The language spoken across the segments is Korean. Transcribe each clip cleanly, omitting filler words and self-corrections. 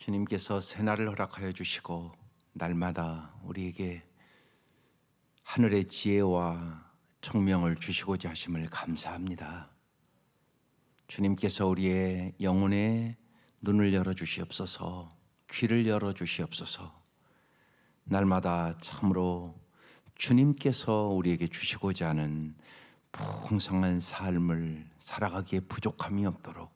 주님께서 새날을 허락하여 주시고 날마다 우리에게 하늘의 지혜와 총명을 주시고자 하심을 감사합니다. 주님께서 우리의 영혼의 눈을 열어 주시옵소서, 귀를 열어 주시옵소서. 날마다 참으로 주님께서 우리에게 주시고자 하는 풍성한 삶을 살아가기에 부족함이 없도록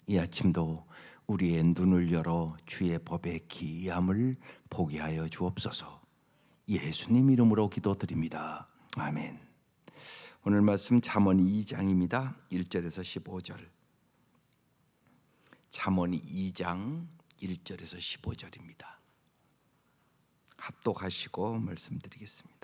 이 아침도 우리의 눈을 열어 주의 법의 기이함을 보게 하여 주옵소서. 예수님 이름으로 기도드립니다. 아멘. 오늘 말씀 잠언 2장입니다. 1절에서 15절. 잠언 2장 1절에서 15절입니다. 합독하시고 말씀드리겠습니다.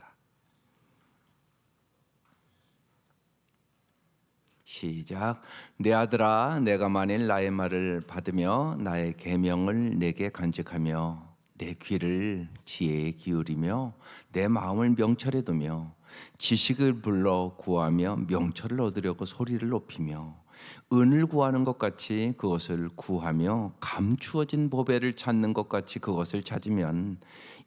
시작. 내 아들아, 내가 만일 나의 말을 받으며 나의 계명을 내게 간직하며 내 귀를 지혜에 기울이며 내 마음을 명철에 두며 지식을 불러 구하며 명철을 얻으려고 소리를 높이며 은을 구하는 것 같이 그것을 구하며 감추어진 보배를 찾는 것 같이 그것을 찾으면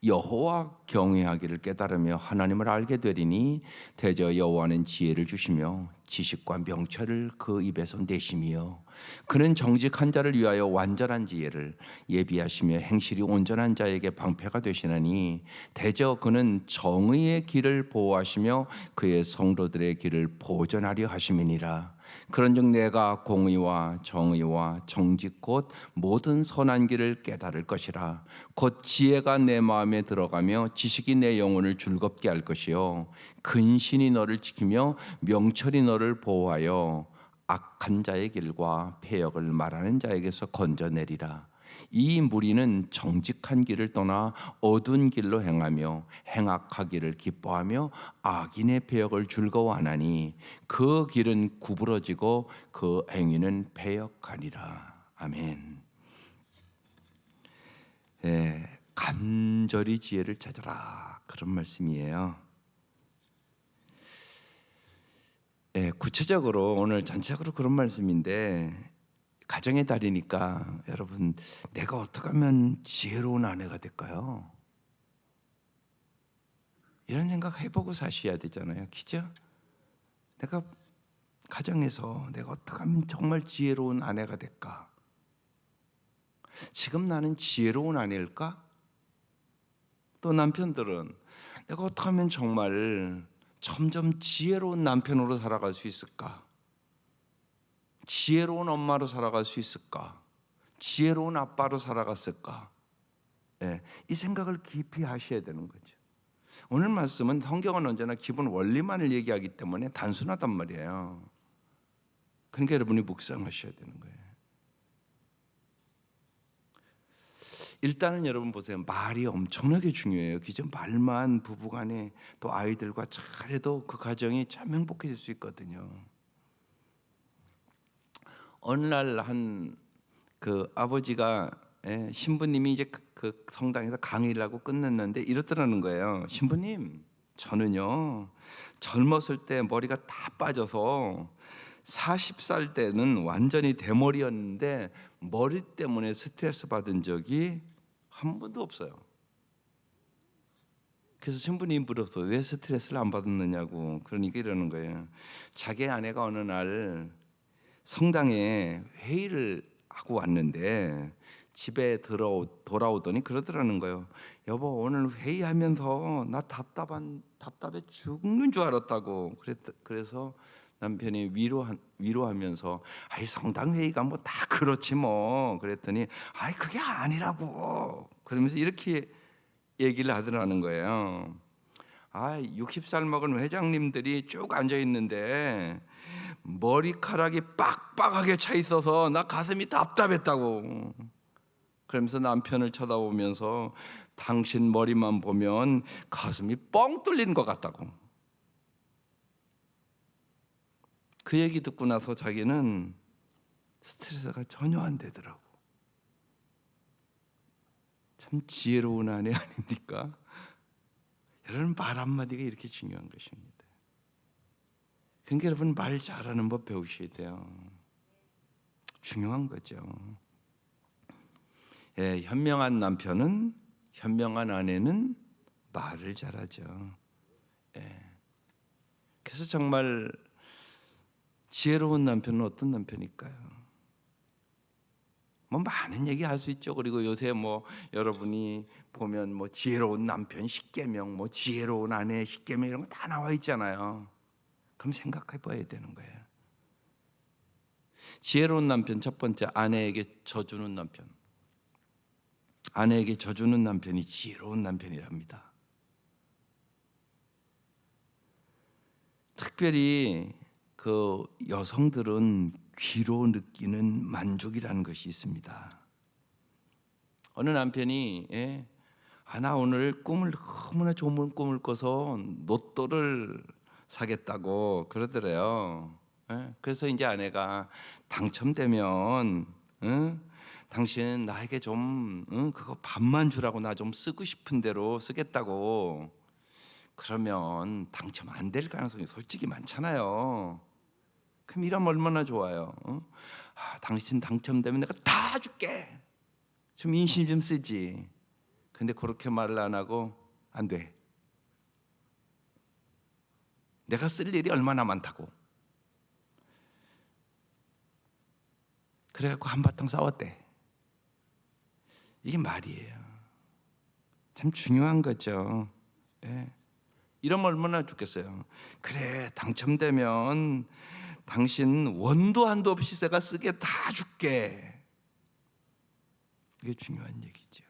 여호와 경외하기를 깨달으며 하나님을 알게 되리니 대저 여호와는 지혜를 주시며 지식과 명철을 그 입에서 내심이요 그는 정직한 자를 위하여 완전한 지혜를 예비하시며 행실이 온전한 자에게 방패가 되시나니 대저 그는 정의의 길을 보호하시며 그의 성도들의 길을 보전하려 하심이니라. 그런즉 내가 공의와 정의와 정직 곧 모든 선한 길을 깨달을 것이라. 곧 지혜가 내 마음에 들어가며 지식이 내 영혼을 즐겁게 할 것이요 근신이 너를 지키며 명철이 너를 보호하여 악한 자의 길과 패역을 말하는 자에게서 건져내리라. 이 무리는 정직한 길을 떠나 어두운 길로 행하며 행악하기를 기뻐하며 악인의 패역을 즐거워하나니 그 길은 구부러지고 그 행위는 패역하니라. 아멘. 간절히 지혜를 찾아라, 그런 말씀이에요. 구체적으로 오늘 전체적으로 그런 말씀인데, 가정의 달이니까 여러분, 내가 어떻게 하면 지혜로운 아내가 될까요? 이런 생각 해보고 사셔야 되잖아요. 그죠? 내가 가정에서 내가 어떻게 하면 정말 지혜로운 아내가 될까? 지금 나는 지혜로운 아내일까? 또 남편들은 내가 어떻게 하면 정말 점점 지혜로운 남편으로 살아갈 수 있을까? 지혜로운 엄마로 살아갈 수 있을까? 지혜로운 아빠로 살아갔을까? 이 생각을 깊이 하셔야 되는 거죠. 오늘 말씀은 성경은 언제나 기본 원리만을 얘기하기 때문에 단순하단 말이에요. 그러니까 여러분이 묵상하셔야 되는 거예요. 일단은 여러분 보세요. 말이 엄청나게 중요해요. 그죠? 말만 부부간에 또 아이들과 잘해도 그 가정이 참 행복해질 수 있거든요. 어느 날 한 그 아버지가 신부님이 이제 그 성당에서 강의를 하고 끝냈는데 이렇더라는 거예요. 신부님, 저는요 젊었을 때 머리가 다 빠져서 40살 때는 완전히 대머리였는데 머리 때문에 스트레스 받은 적이 한 번도 없어요. 그래서 신부님 물어서 왜 스트레스를 안 받았느냐고. 그러니까 이러는 거예요. 자기 아내가 어느 날 성당에 회의를 하고 왔는데 집에 돌아오더니 그러더라는 거예요. 여보, 오늘 회의하면서 나 답답해 죽는 줄 알았다고. 그래서 남편이 위로하면서 아이, 성당 회의가 뭐 다 그렇지 뭐. 그랬더니 아이, 그게 아니라고. 그러면서 이렇게 얘기를 하더라는 거예요. 60살 먹은 회장님들이 쭉 앉아 있는데 머리카락이 빡빡하게 차 있어서 나 가슴이 답답했다고. 그러면서 남편을 쳐다보면서 당신 머리만 보면 가슴이 뻥 뚫리는 것 같다고. 그 얘기 듣고 나서 자기는 스트레스가 전혀 안 되더라고. 참 지혜로운 아내 아닙니까? 여러분, 말 한마디가 이렇게 중요한 것입니다. 그러니까 여러분, 말 잘하는 법 배우셔야 돼요. 중요한 거죠. 예, 현명한 남편은, 현명한 아내는 말을 잘하죠. 예. 그래서 정말 지혜로운 남편은 어떤 남편일까요? 뭐 많은 얘기 할 수 있죠. 그리고 요새 뭐 여러분이 보면 뭐 지혜로운 남편 10계명, 뭐 지혜로운 아내 10계명 이런 거 다 나와 있잖아요. 그럼 생각해 봐야 되는 거예요. 지혜로운 남편 첫 번째, 아내에게 져주는 남편. 아내에게 져주는 남편이 지혜로운 남편이랍니다. 특별히 그 여성들은 귀로 느끼는 만족이라는 것이 있습니다. 어느 남편이 나 오늘 꿈을 너무나 좋은 꿈을 꿔서 로또를 사겠다고 그러더래요. 그래서 이제 아내가 당첨되면 당신 나에게 좀 그거 반만 주라고, 나 좀 쓰고 싶은 대로 쓰겠다고. 그러면 당첨 안 될 가능성이 솔직히 많잖아요. 그럼 이러면 얼마나 좋아요. 당신 당첨되면 내가 다 줄게. 좀 인심 좀 쓰지. 근데 그렇게 말을 안 하고, 안 돼, 내가 쓸 일이 얼마나 많다고. 그래갖고 한바탕 싸웠대. 이게 말이에요. 참 중요한 거죠. 예. 이러면 얼마나 좋겠어요. 그래, 당첨되면 당신 원도 한도 없이 내가 쓰게 다 줄게. 이게 중요한 얘기죠.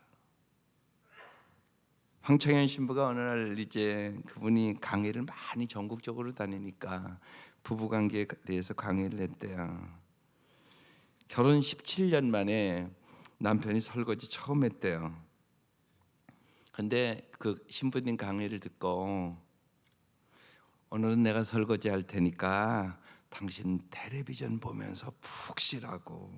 황창현 신부가 어느 날 이제 그분이 강의를 많이 전국적으로 다니니까 부부 관계에 대해서 강의를 했대요. 결혼 17년 만에 남편이 설거지 처음 했대요. 근데 그 신부님 강의를 듣고, 오늘은 내가 설거지 할 테니까 당신 텔레비전 보면서 푹 쉬라고.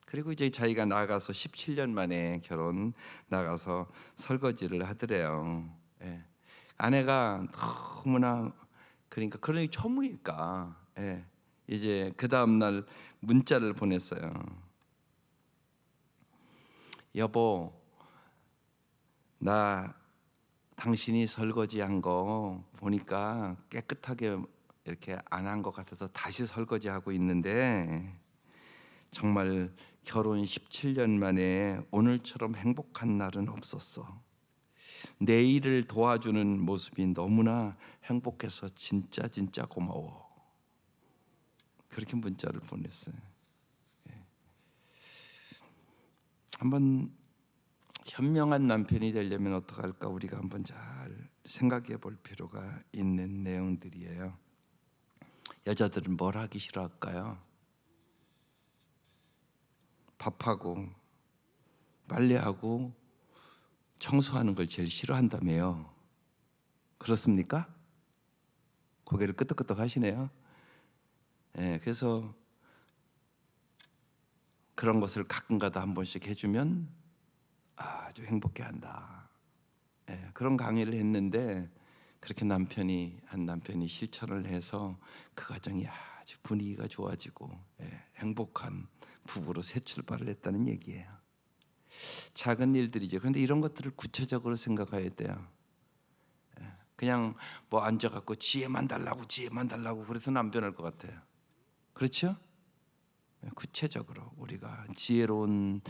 그리고 이제 자기가 나가서 17년 만에 결혼 나가서 설거지를 하더래요. 예. 아내가 너무나, 그러니까 처음이니까 이제 그 다음 날 문자를 보냈어요. 여보, 나 당신이 설거지한 거 보니까 깨끗하게 이렇게 안 한 것 같아서 다시 설거지하고 있는데, 정말 결혼 17년 만에 오늘처럼 행복한 날은 없었어. 내 일을 도와주는 모습이 너무나 행복해서 진짜 고마워. 그렇게 문자를 보냈어요. 한번 현명한 남편이 되려면 어떡할까, 우리가 한번 잘 생각해 볼 필요가 있는 내용들이에요. 여자들은 뭘 하기 싫어할까요? 밥하고 빨래하고 청소하는 걸 제일 싫어한다며요. 그렇습니까? 고개를 끄덕끄덕 하시네요. 그래서 그런 것을 가끔가다 한 번씩 해주면 아주 행복해한다. 그런 강의를 했는데, 그렇게 한 남편이 실천을 해서 그 가정이 아주 분위기가 좋아지고 행복한 부부로 새 출발을 했다는 얘기예요. 작은 일들이죠. 그런데 이런 것들을 구체적으로 생각해야 돼요. 그냥 뭐 앉아갖고 지혜만 달라고 그래서는 안 변할 것 같아요. 그렇죠? 구체적으로 우리가 지혜로운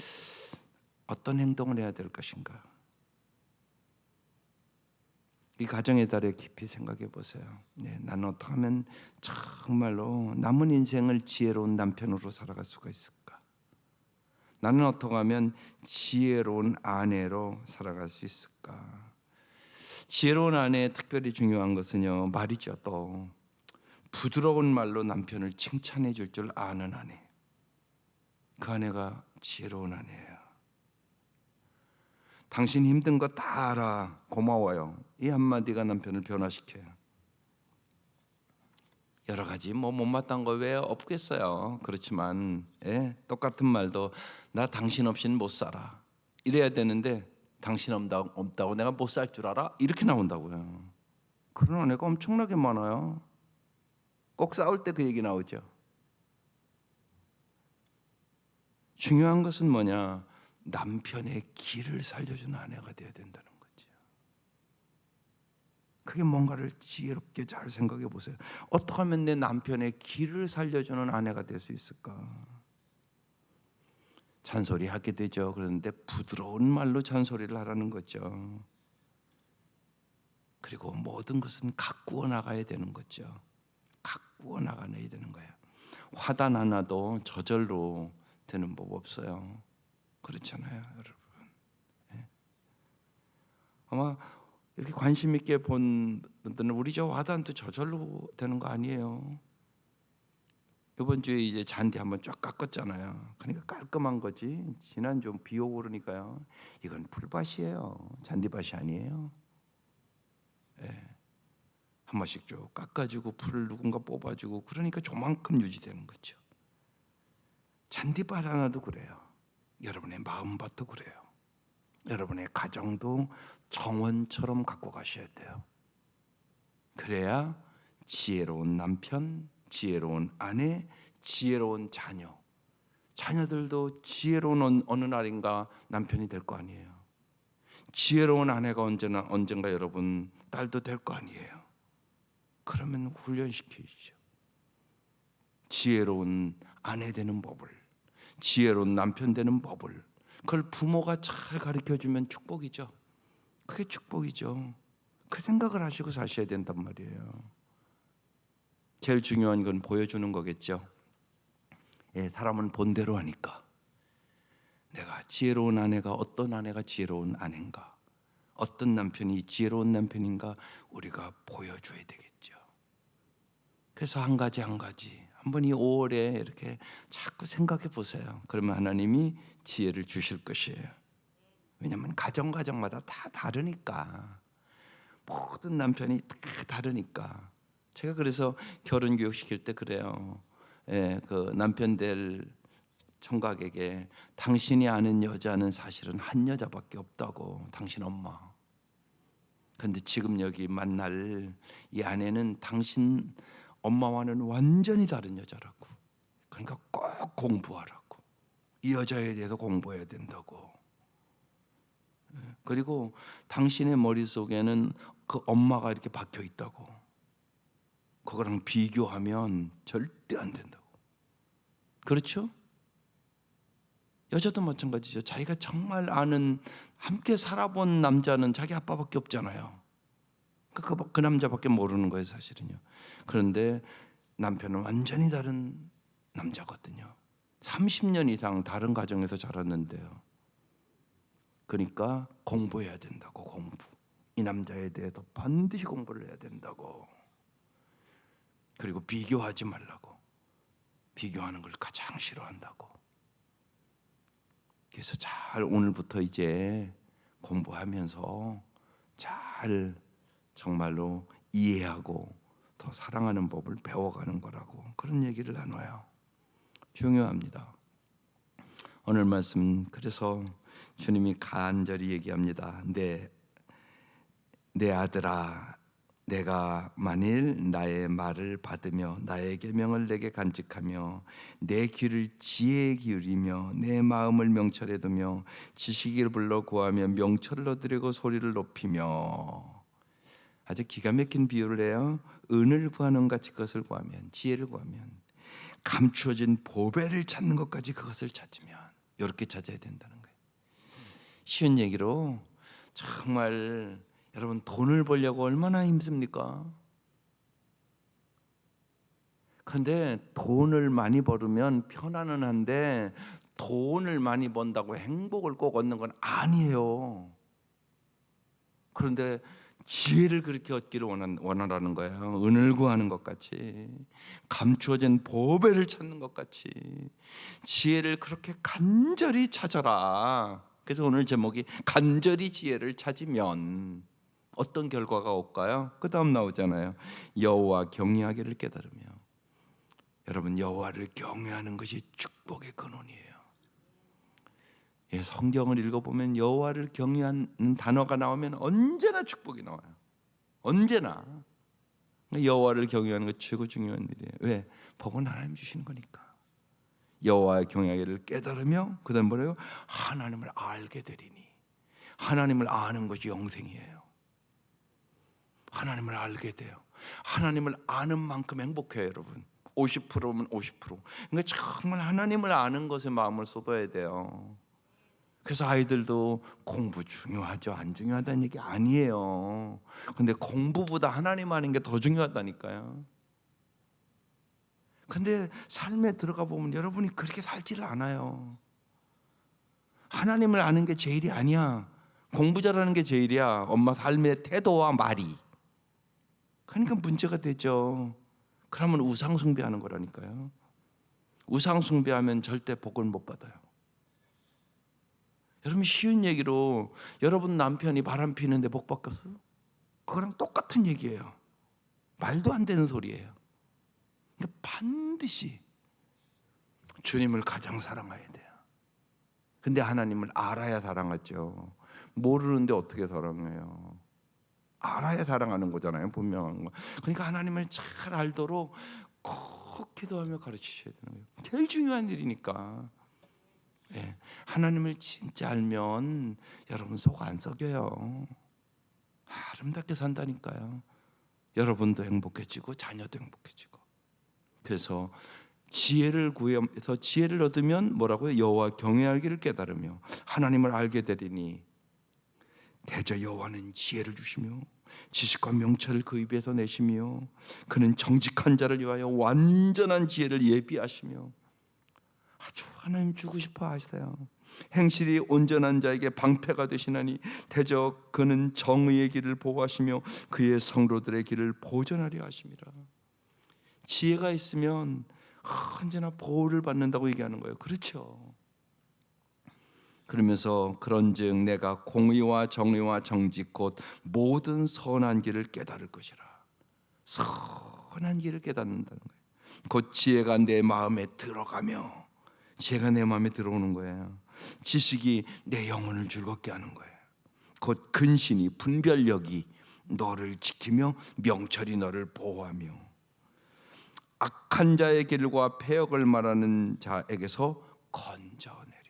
어떤 행동을 해야 될 것인가, 이 가정의 달에 깊이 생각해 보세요. 나는 어떻게 하면 정말로 남은 인생을 지혜로운 남편으로 살아갈 수가 있을까? 나는 어떻게 하면 지혜로운 아내로 살아갈 수 있을까? 지혜로운 아내의 특별히 중요한 것은요, 말이죠. 또 부드러운 말로 남편을 칭찬해 줄 줄 아는 아내. 그 아내가 지혜로운 아내예요. 당신 힘든 거 다 알아, 고마워요. 이 한마디가 남편을 변화시켜요. 여러 가지 뭐 못마땅한 거 왜 없겠어요. 그렇지만 똑같은 말도 나 당신 없이는 못 살아, 이래야 되는데, 당신 없다고 내가 못 살 줄 알아? 이렇게 나온다고요. 그런 아내가 엄청나게 많아요. 꼭 싸울 때 그 얘기 나오죠. 중요한 것은 뭐냐? 남편의 길을 살려주는 아내가 되어야 된다는 거죠. 그게 뭔가를 지혜롭게 잘 생각해 보세요. 어떻게 하면 내 남편의 길을 살려주는 아내가 될 수 있을까? 잔소리하게 되죠. 그런데 부드러운 말로 잔소리를 하라는 거죠. 그리고 모든 것은 가꾸어 나가야 되는 거죠. 가꾸어 나가야 되는 거예요. 화단 하나도 저절로 되는 법 없어요. 그렇잖아요, 여러분. 아마 이렇게 관심 있게 본 분들은 우리 저 화단도 저절로 되는 거 아니에요. 이번 주에 이제 잔디 한번 쫙 깎았잖아요. 그러니까 깔끔한 거지. 지난주 비 오고 그러니까요. 이건 풀밭이에요. 잔디밭이 아니에요. 한 번씩 쭉 깎아주고 풀을 누군가 뽑아주고 그러니까 조만큼 유지되는 거죠. 잔디밭 하나도 그래요. 여러분의 마음밭도 그래요. 여러분의 가정도 정원처럼 갖고 가셔야 돼요. 그래야 지혜로운 남편, 지혜로운 아내, 지혜로운 자녀, 자녀들도 지혜로운 어느 날인가 남편이 될 거 아니에요. 지혜로운 아내가 언젠가 여러분 딸도 될 거 아니에요. 그러면 훈련시키시죠. 지혜로운 아내 되는 법을, 지혜로운 남편 되는 법을, 그걸 부모가 잘 가르쳐주면 축복이죠. 그게 축복이죠. 그 생각을 하시고 사셔야 된단 말이에요. 제일 중요한 건 보여주는 거겠죠. 사람은 본대로 하니까. 내가 지혜로운 아내가 어떤 아내가 지혜로운 아내인가, 어떤 남편이 지혜로운 남편인가 우리가 보여줘야 되겠죠. 그래서 한 가지 한번 이 5월에 이렇게 자꾸 생각해 보세요. 그러면 하나님이 지혜를 주실 것이에요. 왜냐하면 가정마다 다 다르니까. 모든 남편이 다 다르니까. 제가 그래서 결혼 교육 시킬 때 그래요. 그 남편 될 총각에게 당신이 아는 여자는 사실은 한 여자밖에 없다고. 당신 엄마. 근데 지금 여기 만날 이 아내는 당신 엄마와는 완전히 다른 여자라고. 그러니까 꼭 공부하라고. 이 여자에 대해서 공부해야 된다고. 그리고 당신의 머릿속에는 그 엄마가 이렇게 박혀 있다고. 그거랑 비교하면 절대 안 된다고. 그렇죠? 여자도 마찬가지죠. 자기가 정말 아는, 함께 살아본 남자는 자기 아빠밖에 없잖아요. 그 남자밖에 모르는 거예요, 사실은요. 그런데 남편은 완전히 다른 남자거든요. 30년 이상 다른 가정에서 자랐는데요. 그러니까 공부해야 된다고. 공부. 이 남자에 대해서 반드시 공부를 해야 된다고. 그리고 비교하지 말라고. 비교하는 걸 가장 싫어한다고. 그래서 잘 오늘부터 이제 공부하면서 잘 정말로 이해하고 더 사랑하는 법을 배워가는 거라고, 그런 얘기를 나눠요. 중요합니다. 오늘 말씀, 그래서 주님이 간절히 얘기합니다. 내 아들아, 내가 만일 나의 말을 받으며 나의 계명을 내게 간직하며 내 귀를 지혜에 기울이며 내 마음을 명철에 두며 지식을 불러 구하며 명철을 얻으려고 소리를 높이며. 아주 기가 막힌 비유를 해요. 은을 구하는 같이 그것을 구하면, 지혜를 구하면, 감추어진 보배를 찾는 것까지 그것을 찾으면, 이렇게 찾아야 된다는 거예요. 쉬운 얘기로 정말 여러분, 돈을 벌려고 얼마나 힘듭니까? 그런데 돈을 많이 벌으면 편안은 한데 돈을 많이 번다고 행복을 꼭 얻는 건 아니에요. 그런데 지혜를 그렇게 얻기를 원하라는 거예요. 은을 구하는 것 같이, 감추어진 보배를 찾는 것 같이 지혜를 그렇게 간절히 찾아라. 그래서 오늘 제목이 간절히 지혜를 찾으면 어떤 결과가 올까요? 그 다음 나오잖아요. 여호와 경외하기를 깨달으며. 여러분, 여호와를 경외하는 것이 축복의 근원이에요. 성경을 읽어보면 여호와를 경외하는 단어가 나오면 언제나 축복이 나와요. 언제나. 여호와를 경외하는 것 최고 중요한 일이에요. 왜? 복은 하나님 주시는 거니까. 여호와의 경외하기를 깨달으며 그다음 뭐래요? 하나님을 알게 되리니. 하나님을 아는 것이 영생이에요. 하나님을 알게 돼요. 하나님을 아는 만큼 행복해요, 여러분. 50%면 50%. 그러니까 정말 하나님을 아는 것에 마음을 쏟아야 돼요. 그래서 아이들도 공부 중요하죠, 안 중요하다는 얘기 아니에요. 근데 공부보다 하나님 아는 게 더 중요하다니까요. 근데 삶에 들어가 보면 여러분이 그렇게 살지를 않아요. 하나님을 아는 게 제일이 아니야. 공부 잘하는 게 제일이야. 엄마 삶의 태도와 말이. 그러니까 문제가 되죠. 그러면 우상 숭배하는 거라니까요. 우상 숭배하면 절대 복을 못 받아요. 여러분, 쉬운 얘기로 여러분 남편이 바람 피는데 복 받겠어? 그거랑 똑같은 얘기예요. 말도 안 되는 소리예요. 그러니까 반드시 주님을 가장 사랑해야 돼요. 근데 하나님을 알아야 사랑하죠. 모르는데 어떻게 사랑해요? 알아야 사랑하는 거잖아요, 분명한 거. 그러니까 하나님을 잘 알도록 꼭 기도하며 가르치셔야 되는 거예요. 제일 중요한 일이니까. 예, 하나님을 진짜 알면 여러분 속 안 썩여요. 아름답게 산다니까요. 여러분도 행복해지고 자녀도 행복해지고. 그래서 지혜를 구해서 지혜를 얻으면 뭐라고요? 여호와 경외하기를 깨달으며 하나님을 알게 되리니 대저 여호와는 지혜를 주시며 지식과 명철을 그 입에서 내시며 그는 정직한 자를 위하여 완전한 지혜를 예비하시며 아주 하나님 주고 싶어 하세요. 행실이 온전한 자에게 방패가 되시나니 대저 그는 정의의 길을 보호하시며 그의 성도들의 길을 보존하려 하심이라. 지혜가 있으면 언제나 보호를 받는다고 얘기하는 거예요. 그렇죠. 그러면서 그런즉 내가 공의와 정의와 정직 곧 모든 선한 길을 깨달을 것이라. 선한 길을 깨닫는다는 거예요. 곧 지혜가 내 마음에 들어가며 지혜가 내 마음에 들어오는 거예요. 지식이 내 영혼을 즐겁게 하는 거예요. 곧 근신이 분별력이 너를 지키며 명철이 너를 보호하며 악한 자의 길과 패역을 말하는 자에게서 건져내리라.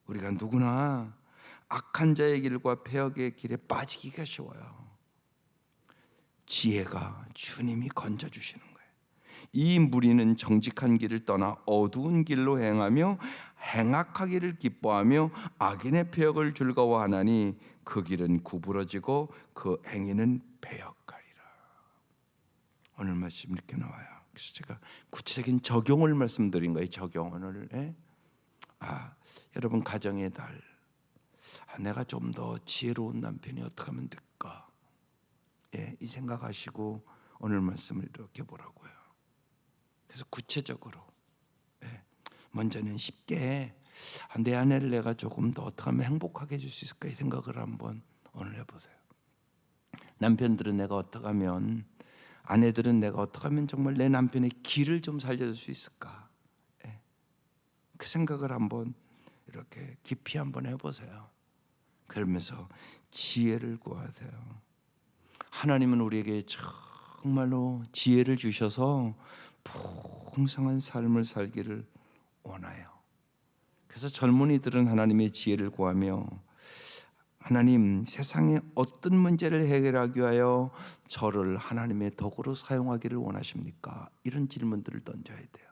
우리가 누구나 악한 자의 길과 패역의 길에 빠지기가 쉬워요. 지혜가 주님이 건져주시는 거예요. 이 무리는 정직한 길을 떠나 어두운 길로 행하며 행악하기를 기뻐하며 악인의 패역을 즐거워하나니 그 길은 구부러지고 그 행위는 패역하리라. 오늘 말씀 이렇게 나와요. 그래서 제가 구체적인 적용을 말씀드린 거예요. 적용을. 여러분 가정의 달, 내가 좀 더 지혜로운 남편이 어떻게 하면 될까? 이 생각하시고 오늘 말씀을 이렇게 보라고요. 그래서 구체적으로 먼저는 쉽게 내 아내를 내가 조금 더 어떻게 하면 행복하게 해줄 수 있을까 이 생각을 한번 오늘 해보세요. 남편들은 내가 어떻게 하면, 아내들은 내가 어떻게 하면 정말 내 남편의 길을 좀 살려줄 수 있을까? 그 생각을 한번 이렇게 깊이 한번 해보세요. 그러면서 지혜를 구하세요. 하나님은 우리에게 정말로 지혜를 주셔서 풍성한 삶을 살기를 원해요. 그래서 젊은이들은 하나님의 지혜를 구하며 하나님, 세상의 어떤 문제를 해결하기 위하여 저를 하나님의 도구로 사용하기를 원하십니까? 이런 질문들을 던져야 돼요.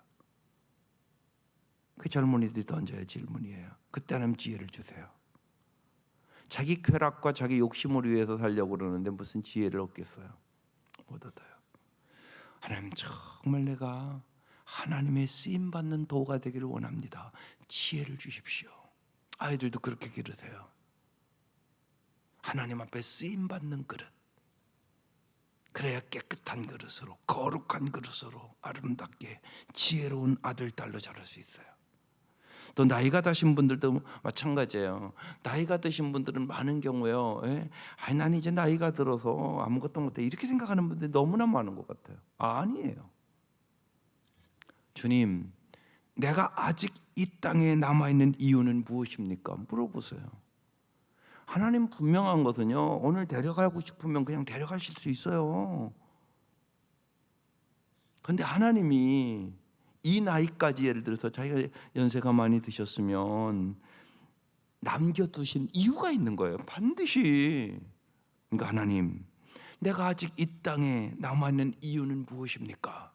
그 젊은이들이 던져야 질문이에요. 그때 하나님 지혜를 주세요. 자기 쾌락과 자기 욕심을 위해서 살려고 그러는데 무슨 지혜를 얻겠어요? 못 얻어요. 하나님, 정말 내가 하나님의 쓰임받는 도가 되기를 원합니다. 지혜를 주십시오. 아이들도 그렇게 기르세요. 하나님 앞에 쓰임받는 그릇, 그래야 깨끗한 그릇으로, 거룩한 그릇으로 아름답게 지혜로운 아들, 딸로 자랄 수 있어요. 또 나이가 드신 분들도 마찬가지예요. 나이가 드신 분들은 많은 경우에요. 난 이제 나이가 들어서 아무것도 못해, 이렇게 생각하는 분들이 너무나 많은 것 같아요. 아니에요. 주님, 내가 아직 이 땅에 남아있는 이유는 무엇입니까? 물어보세요. 하나님 분명한 것은요, 오늘 데려가고 싶으면 그냥 데려가실 수 있어요. 그런데 하나님이 이 나이까지 예를 들어서 자기가 연세가 많이 드셨으면 남겨두신 이유가 있는 거예요. 반드시. 그러니까 하나님, 내가 아직 이 땅에 남아있는 이유는 무엇입니까?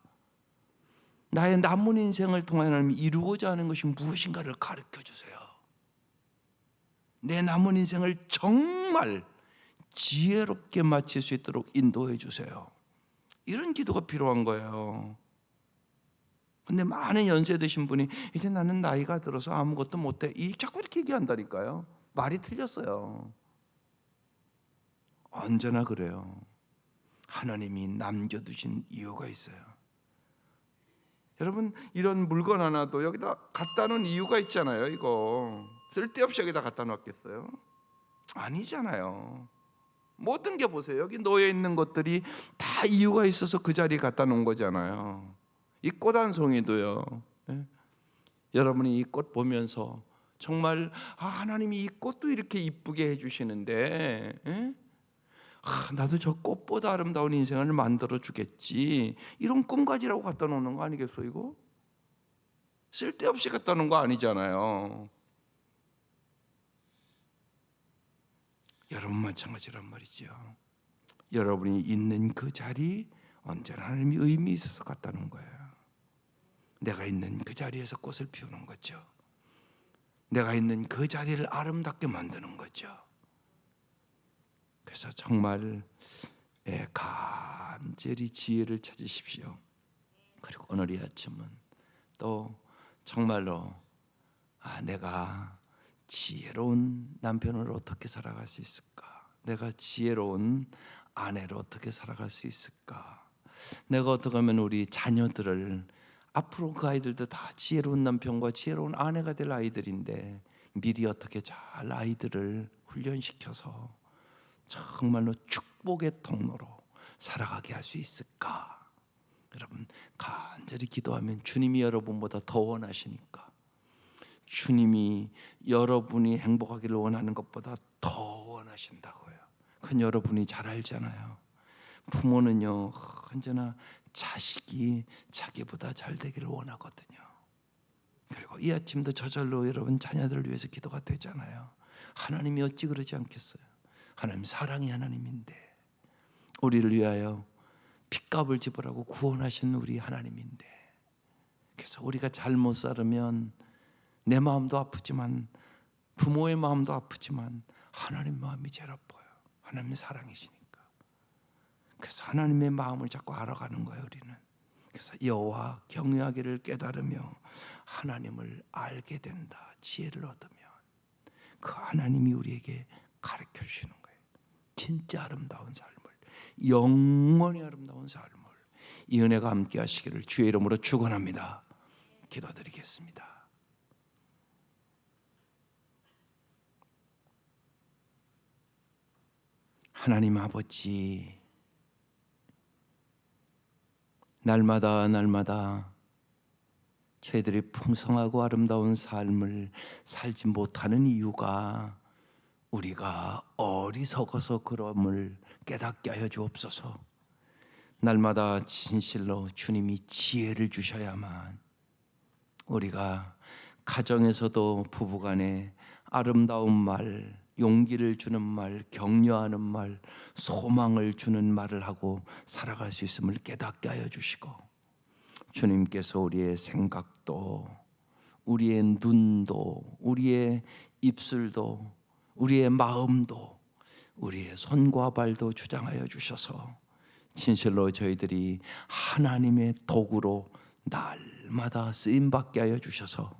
나의 남은 인생을 통해 하나님 이루고자 하는 것이 무엇인가를 가르쳐 주세요. 내 남은 인생을 정말 지혜롭게 마칠 수 있도록 인도해 주세요. 이런 기도가 필요한 거예요. 근데 많은 연세 드신 분이 이제 나는 나이가 들어서 아무것도 못해, 자꾸 이렇게 얘기한다니까요. 말이 틀렸어요. 언제나 그래요. 하나님이 남겨두신 이유가 있어요. 여러분, 이런 물건 하나도 여기다 갖다 놓은 이유가 있잖아요. 이거 쓸데없이 여기다 갖다 놓았겠어요? 아니잖아요. 모든 게 보세요. 여기 놓여 있는 것들이 다 이유가 있어서 그 자리에 갖다 놓은 거잖아요. 이 꽃 한 송이도요. 예? 여러분이 이 꽃 보면서 정말 하나님이 이 꽃도 이렇게 이쁘게 해주시는데, 예? 나도 저 꽃보다 아름다운 인생을 만들어 주겠지, 이런 꿈 가지라고 갖다 놓는 거 아니겠어요? 이거 쓸데없이 갖다 놓은 거 아니잖아요. 여러분 마찬가지란 말이죠. 여러분이 있는 그 자리 언제나 하나님이 의미 있어서 갖다 놓은 거예요. 내가 있는 그 자리에서 꽃을 피우는 거죠. 내가 있는 그 자리를 아름답게 만드는 거죠. 그래서 정말 간절히 지혜를 찾으십시오. 그리고 오늘 이 아침은 또 정말로 내가 지혜로운 남편을 어떻게 살아갈 수 있을까? 내가 지혜로운 아내를 어떻게 살아갈 수 있을까? 내가 어떻게 하면 우리 자녀들을, 앞으로 그 아이들도 다 지혜로운 남편과 지혜로운 아내가 될 아이들인데 미리 어떻게 잘 아이들을 훈련시켜서 정말로 축복의 통로로 살아가게 할 수 있을까? 여러분 간절히 기도하면 주님이 여러분보다 더 원하시니까, 주님이 여러분이 행복하기를 원하는 것보다 더 원하신다고요. 그건 여러분이 잘 알잖아요. 부모는요 언제나 자식이 자기보다 잘 되기를 원하거든요. 그리고 이 아침도 저절로 여러분 자녀들을 위해서 기도가 되잖아요. 하나님이 어찌 그러지 않겠어요? 하나님 사랑의 하나님인데, 우리를 위하여 핏값을 지불하고 구원하신 우리 하나님인데, 그래서 우리가 잘못 살으면 내 마음도 아프지만 부모의 마음도 아프지만 하나님 마음이 제일 아파요. 하나님의 사랑이시니까. 그래서 하나님의 마음을 자꾸 알아가는 거예요, 우리는. 그래서 여호와 경외하기를 깨달으며 하나님을 알게 된다. 지혜를 얻으면 그 하나님이 우리에게 가르쳐 주시는 거예요. 진짜 아름다운 삶을, 영원히 아름다운 삶을, 이 은혜가 함께 하시기를 주의 이름으로 축원합니다. 기도드리겠습니다. 하나님 아버지, 날마다 저희들이 풍성하고 아름다운 삶을 살지 못하는 이유가 우리가 어리석어서 그럼을 깨닫게 하여 주옵소서. 날마다 진실로 주님이 지혜를 주셔야만 우리가 가정에서도 부부간에 아름다운 말, 용기를 주는 말, 격려하는 말, 소망을 주는 말을 하고 살아갈 수 있음을 깨닫게 하여 주시고, 주님께서 우리의 생각도, 우리의 눈도, 우리의 입술도, 우리의 마음도, 우리의 손과 발도 주장하여 주셔서 진실로 저희들이 하나님의 도구로 날마다 쓰임받게 하여 주셔서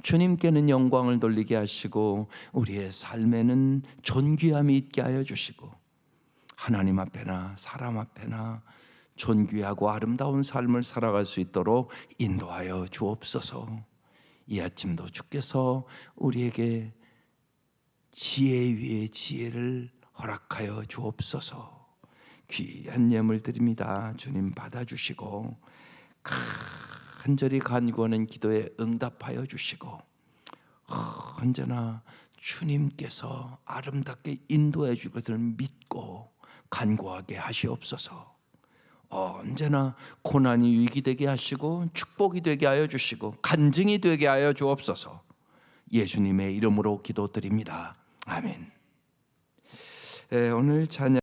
주님께는 영광을 돌리게 하시고 우리의 삶에는 존귀함이 있게 하여 주시고, 하나님 앞에나 사람 앞에나 존귀하고 아름다운 삶을 살아갈 수 있도록 인도하여 주옵소서. 이 아침도 주께서 우리에게 지혜 위에 지혜를 허락하여 주옵소서. 귀한 예물 드립니다. 주님 받아주시고 간절히 간구하는 기도에 응답하여 주시고, 언제나 주님께서 아름답게 인도해 주거든을 믿고 간구하게 하시옵소서. 언제나 고난이 위기 되게 하시고 축복이 되게 하여 주시고 간증이 되게 하여 주옵소서. 예수님의 이름으로 기도드립니다. 아멘. 오늘 찬양